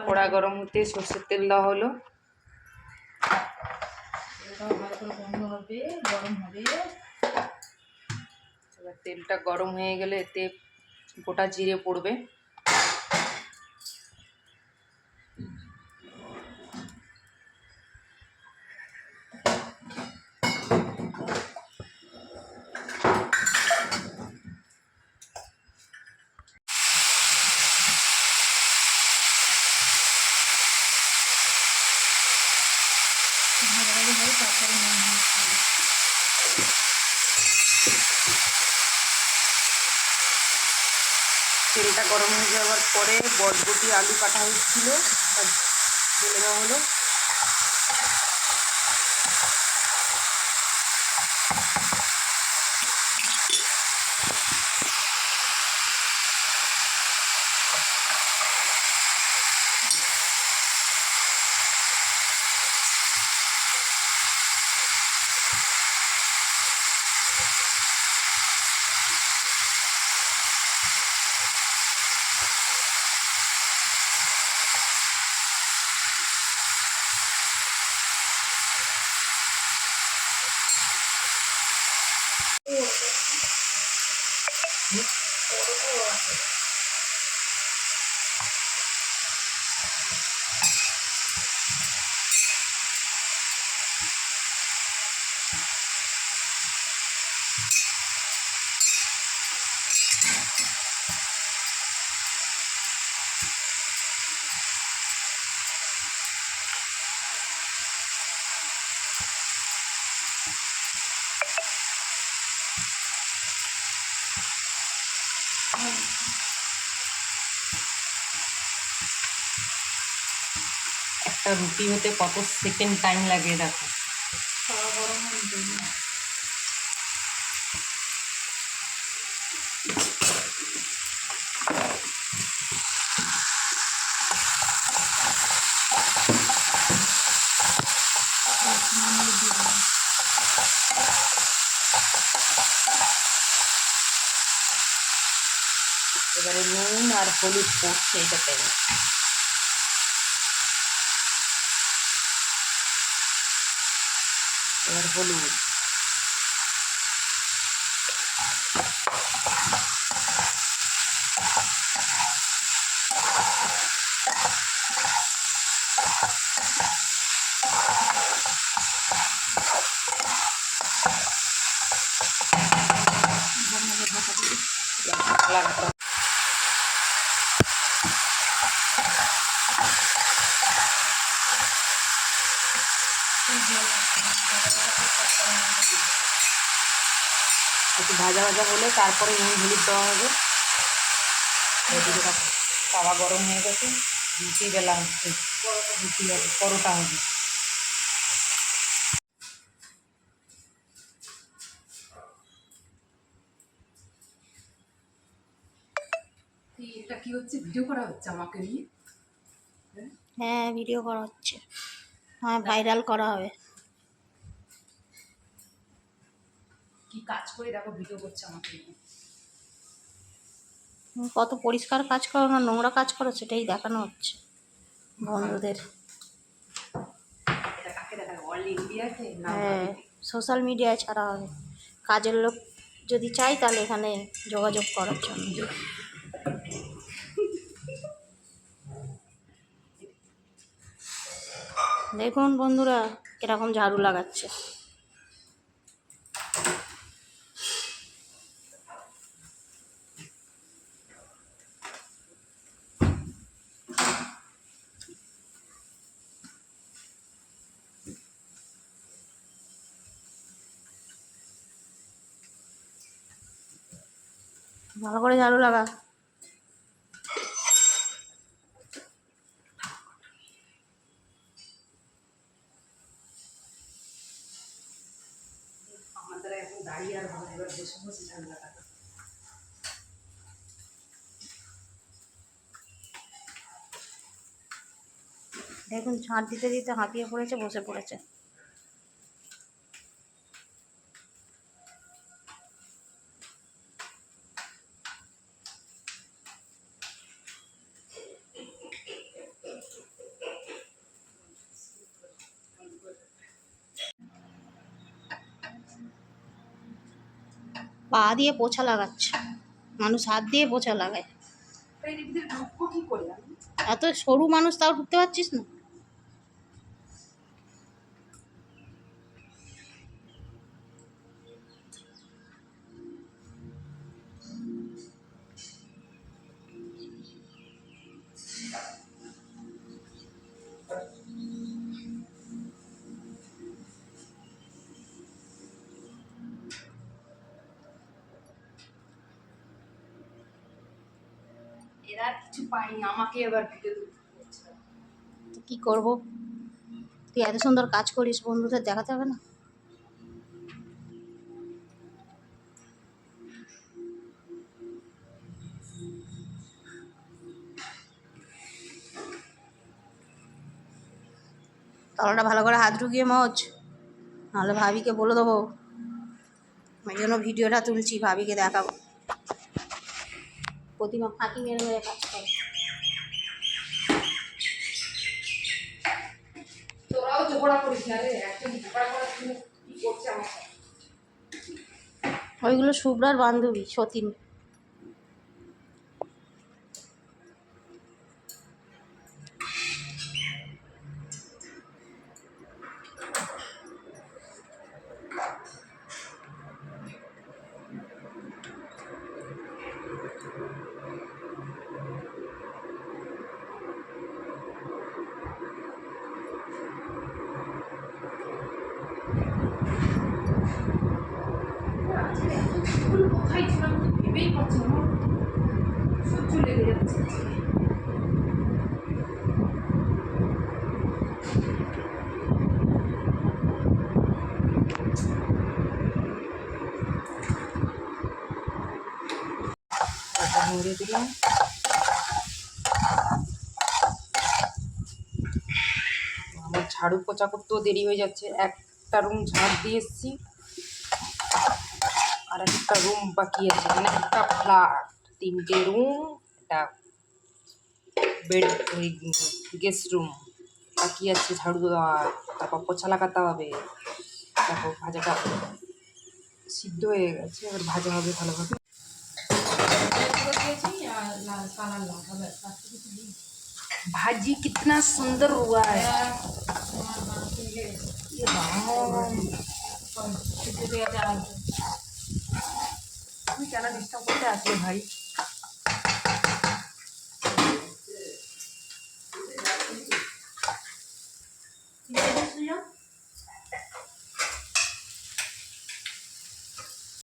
কড়া গরম হতে সর্ষের তেল দেওয়া হলো। এবার তেলটা গরম হয়ে গেলে এতে গোটা জিরে পড়বে। তেলটা গরম হয়ে যাওয়ার পরে বরবটি আলু কাটা হয়েছিল ঢেলে দেওয়া হলো। একটা রুটি হতে কত সেকেন্ড টাইম লাগে দেখো। এবারে নুন আর হলুদ পড়ছে এটাতে। এবার হলুদ, লাগাতে একটু ভাজা ভাজা হলে তারপরে নুন হলুদ দেওয়া হবে। তাওয়া গরম হয়ে গেছে, রুটি বেলা হচ্ছে, রুটি হবে, পরোটা হবে। এটা কি হচ্ছে? ভিডিও করা হচ্ছে আমাকে নিয়ে? হ্যাঁ, ভিডিও করা হচ্ছে। হ্যাঁ, ভাইরাল করা হবে। কি কাজ করে দেখো, ভিডিও করছে আমাকে নিয়ে। কত পরিষ্কার কাজ করো না নোংরা কাজ করো সেটাই দেখানো হচ্ছে বন্ধুদের। হ্যাঁ, সোশ্যাল মিডিয়ায় ছাড়া হবে। কাজের লোক যদি চাই তাহলে এখানে যোগাযোগ করার জন্য। দেখুন বন্ধুরা কিরকম ঝাড়ু লাগাচ্ছে। ভালো করে ঝাড়ু লাগা। আমাদের এখন দাঁড়িয়ে আর ভালো, এবার বসে বসে ঝাড়ু লাগাতে। দেখুন ঝাঁট দিতে দিতে হাঁপিয়ে পড়েছে, বসে পড়েছে। পা দিয়ে পোছা লাগাচ্ছে, মানুষ হাত দিয়ে পোছা লাগায়। তাই এর ভিতরে ঢুকবো কি করে আমি? এত সরু মানুষ তাও ঢুকতে পারছিস না? এরা আর কিছু পায়নি, আমাকে এবার পিঠে তুলতে হচ্ছে। তো কি করব? তুই এত সুন্দর কাজ করিস, বন্ধুদের দেখাতে হবে না? তলাটা ভালো করে হাত ঢুকিয়ে মোচ, নাহলে ভাবিকে বলে দেবো। ওই জন্য ভিডিওটা তুলছি, ভাবিকে দেখাবো। প্রতিমা ফাঁকি মেরে মেরে কাজ করে। তোরাও ঝগড়া করিস না রে, একজন ঝগড়া করার জন্য কি করছে আমার সাথে? ওইগুলো শুভ্রার বান্ধবী সতীন। আজকে এত স্কুল কোথায় ছিলাম তো ভেবেই পাচ্ছি না, আমার সহ্য লেগে যাচ্ছে। মুড়ে দিলাম। আমার ঝাড়ু পোছা করতেও দেরি হয়ে যাচ্ছে, একটা রুম ঝাড় দিয়ে এসেছি, আর একটা রুম বাকি আছে, মানে একটা ফ্ল্যাট, 3টে রুম, একটা বেড, ওই গেস্ট রুম বাকি আছে ঝাড়ু দেওয়া, তারপর পোছা লাগাতে হবে, তারপর ভাজাটা সিদ্ধ হয়ে গেছে, এবার ভাজা হবে ভালোভাবে। भाजी कितना सुंदर हुआ है। ये তুমি কেন ডিস্টার্ব করতে আসলে ভাই? কি